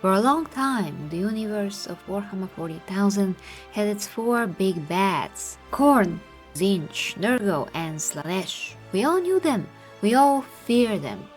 For a long time, the universe of Warhammer 40,000 had its four big bads: Khorne, Tzeentch, Nurgle, and Slaanesh. We all knew them. We all feared them.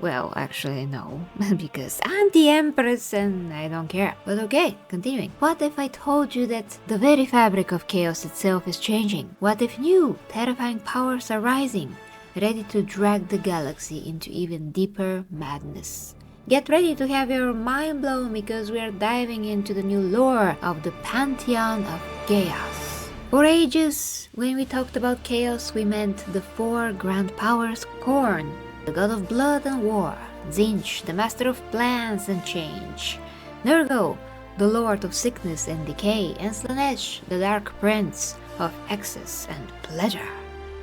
Well, actually no, because I'm the Empress and I don't care. But okay, continuing. What if I told you that the very fabric of chaos itself is changing? What if new, terrifying powers are rising, ready to drag the galaxy into even deeper madness? Get ready to have your mind blown because we are diving into the new lore of the Pantheon of Chaos. For ages, when we talked about chaos, we meant the four grand powers: Khorne, the god of blood and war; Tzeentch, the master of plans and change; Nurgle, the lord of sickness and decay; and Slaanesh, the dark prince of excess and pleasure.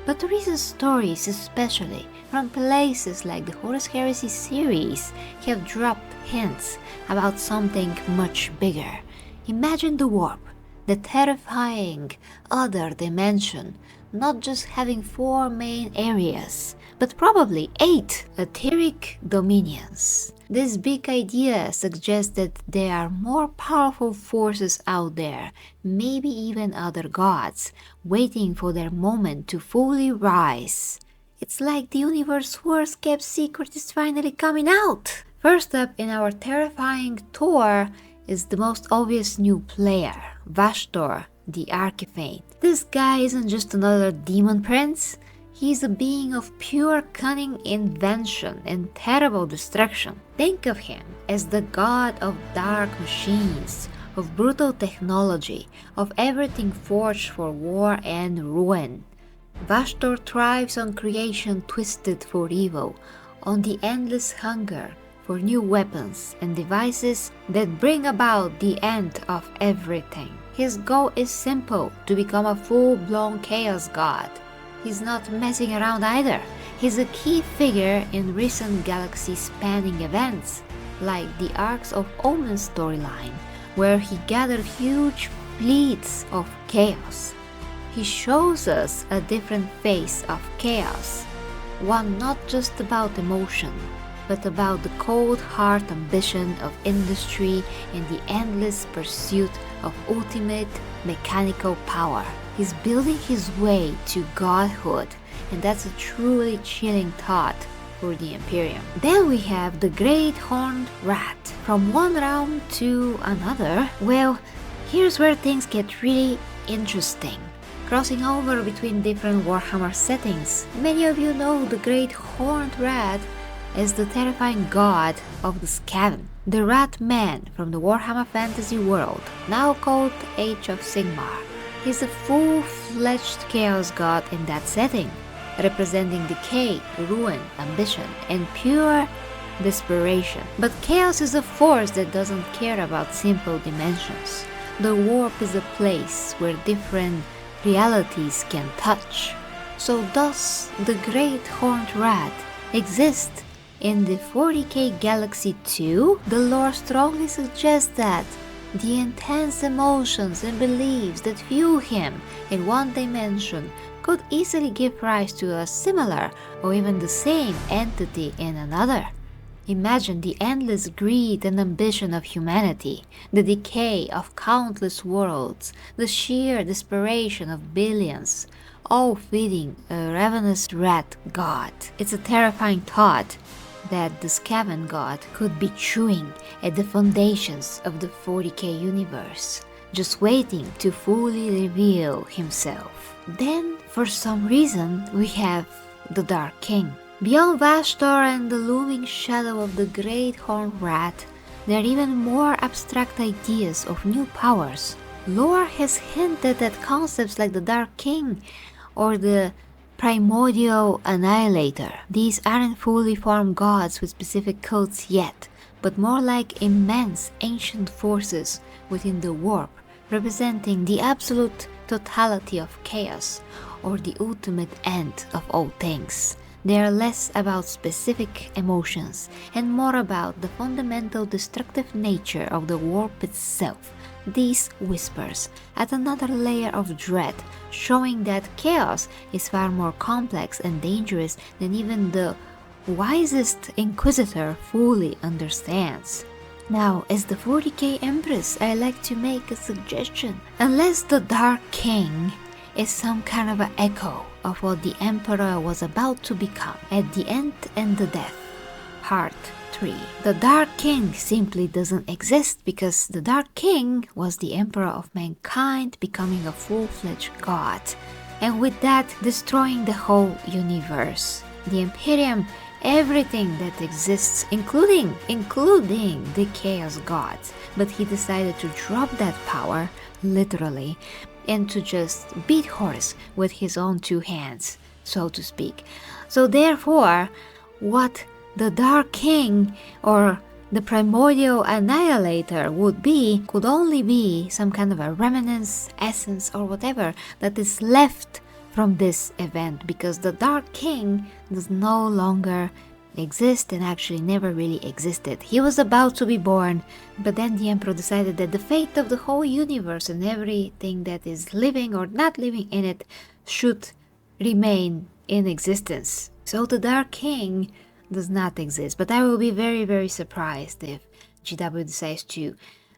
But the recent stories, especially from places like the Horus Heresy series, have dropped hints about something much bigger. Imagine the warp, the terrifying other dimension, not just having four main areas, but probably 8 etheric dominions. This big idea suggests that there are more powerful forces out there, maybe even other gods, waiting for their moment to fully rise. It's like the universe's worst kept secret is finally coming out! First up in our terrifying tour is the most obvious new player, Vashtor, the Archifane. This guy isn't just another demon prince. He's a being of pure cunning invention and terrible destruction. Think of him as the god of dark machines, of brutal technology, of everything forged for war and ruin. Vashtor thrives on creation twisted for evil, on the endless hunger for new weapons and devices that bring about the end of everything. His goal is simple: to become a full-blown chaos god. He's not messing around either. He's a key figure in recent galaxy-spanning events, like the Arcs of Omen storyline, where he gathered huge fleets of chaos. He shows us a different face of chaos, one not just about emotion, but about the cold hard ambition of industry and the endless pursuit of ultimate mechanical power. He's building his way to godhood, and that's a truly chilling thought for the Imperium. Then we have the Great Horned Rat. From one realm to another, well, here's where things get really interesting. Crossing over between different Warhammer settings, many of you know the Great Horned Rat as the terrifying god of the Skaven, the Rat Man from the Warhammer fantasy world, now called Age of Sigmar. He's a full-fledged chaos god in that setting, representing decay, ruin, ambition, and pure desperation. But chaos is a force that doesn't care about simple dimensions. The warp is a place where different realities can touch. So does the Great Horned Rat exist in the 40k galaxy too? The lore strongly suggests that. The intense emotions and beliefs that fuel him in one dimension could easily give rise to a similar or even the same entity in another. Imagine the endless greed and ambition of humanity, the decay of countless worlds, the sheer desperation of billions, all feeding a ravenous rat god. It's a terrifying thought that the Skaven god could be chewing at the foundations of the 40k universe, just waiting to fully reveal himself. Then, for some reason, we have the Dark King. Beyond Vashtor and the looming shadow of the Great Horned Rat, there are even more abstract ideas of new powers. Lore has hinted at concepts like the Dark King or the Primordial Annihilator. These aren't fully formed gods with specific codes yet, but more like immense ancient forces within the warp, representing the absolute totality of chaos, or the ultimate end of all things. They are less about specific emotions and more about the fundamental destructive nature of the warp itself. These whispers add another layer of dread, showing that chaos is far more complex and dangerous than even the wisest inquisitor fully understands. Now, as the 40k Empress, I like to make a suggestion. Unless the Dark King is some kind of an echo of what the Emperor was about to become at the end and the death. Part 3. The Dark King simply doesn't exist because the Dark King was the Emperor of mankind becoming a full-fledged god, and with that destroying the whole universe. The Imperium, everything that exists, including the Chaos Gods, but he decided to drop that power, literally, and to just beat Horus with his own two hands, so to speak. So therefore, what the Dark King or the primordial annihilator would be could only be some kind of a remnants, essence, or whatever that is left from this event, because the Dark King does no longer exist and actually never really existed. He was about to be born, but then the Emperor decided that the fate of the whole universe and everything that is living or not living in it should remain in existence. So the Dark King does not exist, but I will be very, very surprised if GW decides to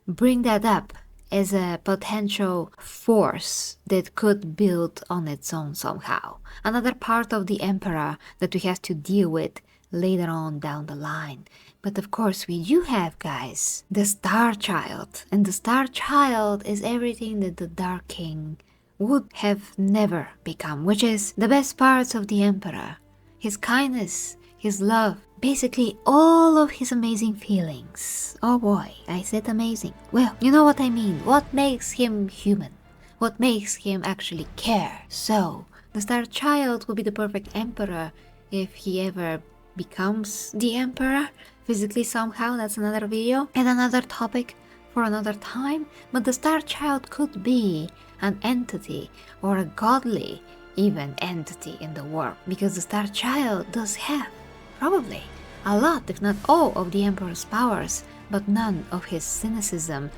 bring that up as a potential force that could build on its own somehow. Another part of the Emperor that we have to deal with later on down the line. But of course we do have, guys, the Star Child, and the Star Child is everything that the Dark King would have never become, which is the best parts of the Emperor. His kindness, his love, basically all of his amazing feelings. Oh boy, I said amazing. Well, you know what I mean. What makes him human? What makes him actually care? So, the Star Child will be the perfect Emperor if he ever becomes the Emperor physically somehow. That's another video and another topic for another time. But the Star Child could be an entity or a godly even entity in the world, because the Star Child does have probably a lot, if not all, of the Emperor's powers, but none of his cynicism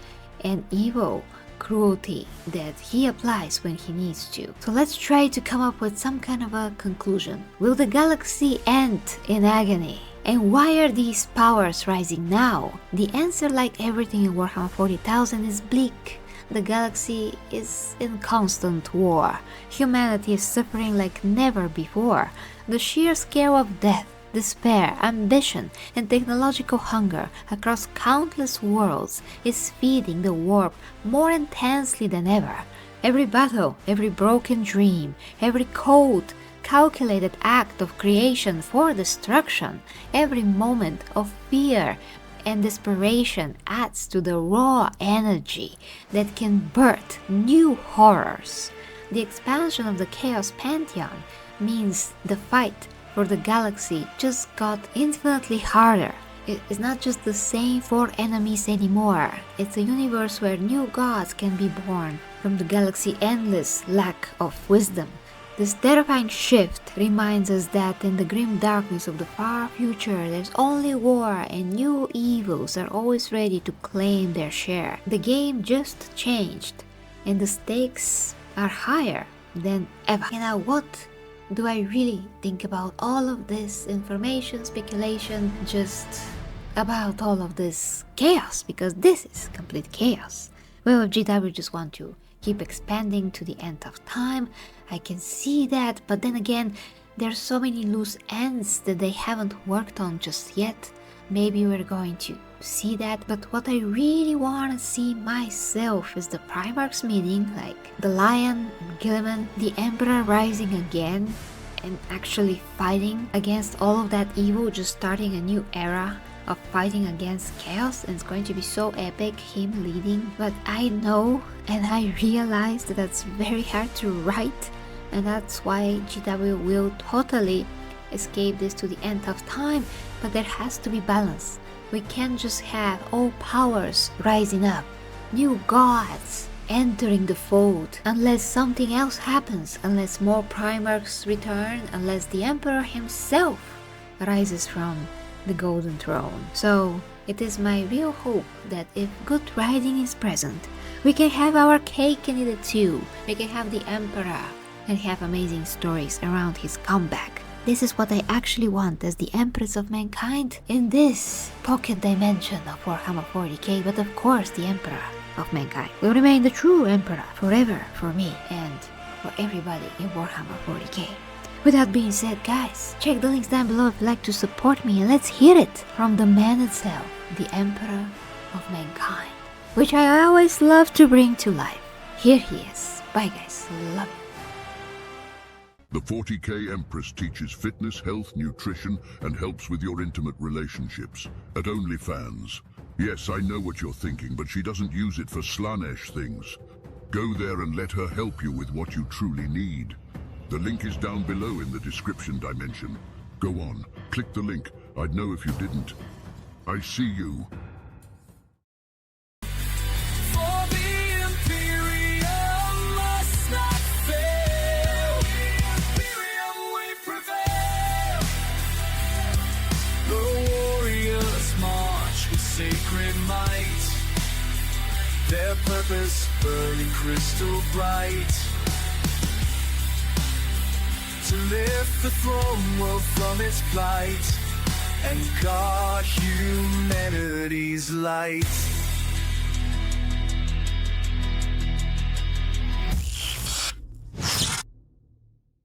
and evil cruelty that he applies when he needs to. So let's try to come up with some kind of a conclusion. Will the galaxy end in agony? And why are these powers rising now? The answer, like everything in Warhammer 40,000, is bleak. The galaxy is in constant war. Humanity is suffering like never before. The sheer scale of death, despair, ambition, and technological hunger across countless worlds is feeding the warp more intensely than ever. Every battle, every broken dream, every cold, calculated act of creation for destruction, every moment of fear and desperation adds to the raw energy that can birth new horrors. The expansion of the Chaos Pantheon means the fight for the galaxy just got infinitely harder. It is not just the same four enemies anymore. It's a universe where new gods can be born from the galaxy's endless lack of wisdom. This terrifying shift reminds us that in the grim darkness of the far future, there's only war and new evils are always ready to claim their share. The game just changed and the stakes are higher than ever. And now what do I really think about all of this information, speculation, just about all of this chaos? Because this is complete chaos. Well, if GW just want to keep expanding to the end of time, I can see that, but then again, there's so many loose ends that they haven't worked on just yet. Maybe we're going to see that, but what I really want to see myself is the Primarchs meeting, like the Lion, Gilliman, the Emperor rising again and actually fighting against all of that evil, just starting a new era of fighting against chaos, and it's going to be so epic, him leading. But I know and I realize that that's very hard to write, and that's why GW will totally escape this to the end of time. But there has to be balance. We can't just have all powers rising up, new gods entering the fold, unless something else happens, unless more Primarchs return, unless the Emperor himself rises from the Golden Throne. So it is my real hope that if good writing is present, we can have our cake and eat it too. We can have the Emperor and have amazing stories around his comeback. This is what I actually want as the Empress of mankind in this pocket dimension of Warhammer 40k, but of course the Emperor of mankind will remain the true Emperor forever for me and for everybody in Warhammer 40k. With that being said, guys, check the links down below if you'd like to support me, and let's hear it from the man itself, the Emperor of mankind, which I always love to bring to life. Here he is. Bye guys, love you. The 40k Empress teaches fitness, health, nutrition, and helps with your intimate relationships. At OnlyFans. Yes, I know what you're thinking, but she doesn't use it for Slanesh things. Go there and let her help you with what you truly need. The link is down below in the description dimension. Go on, click the link. I'd know if you didn't. I see you. For the imperium must not fail. The imperium we prevail. The warriors march with sacred might. Their purpose burning crystal bright. To lift the throne world from its plight and guard humanity's light.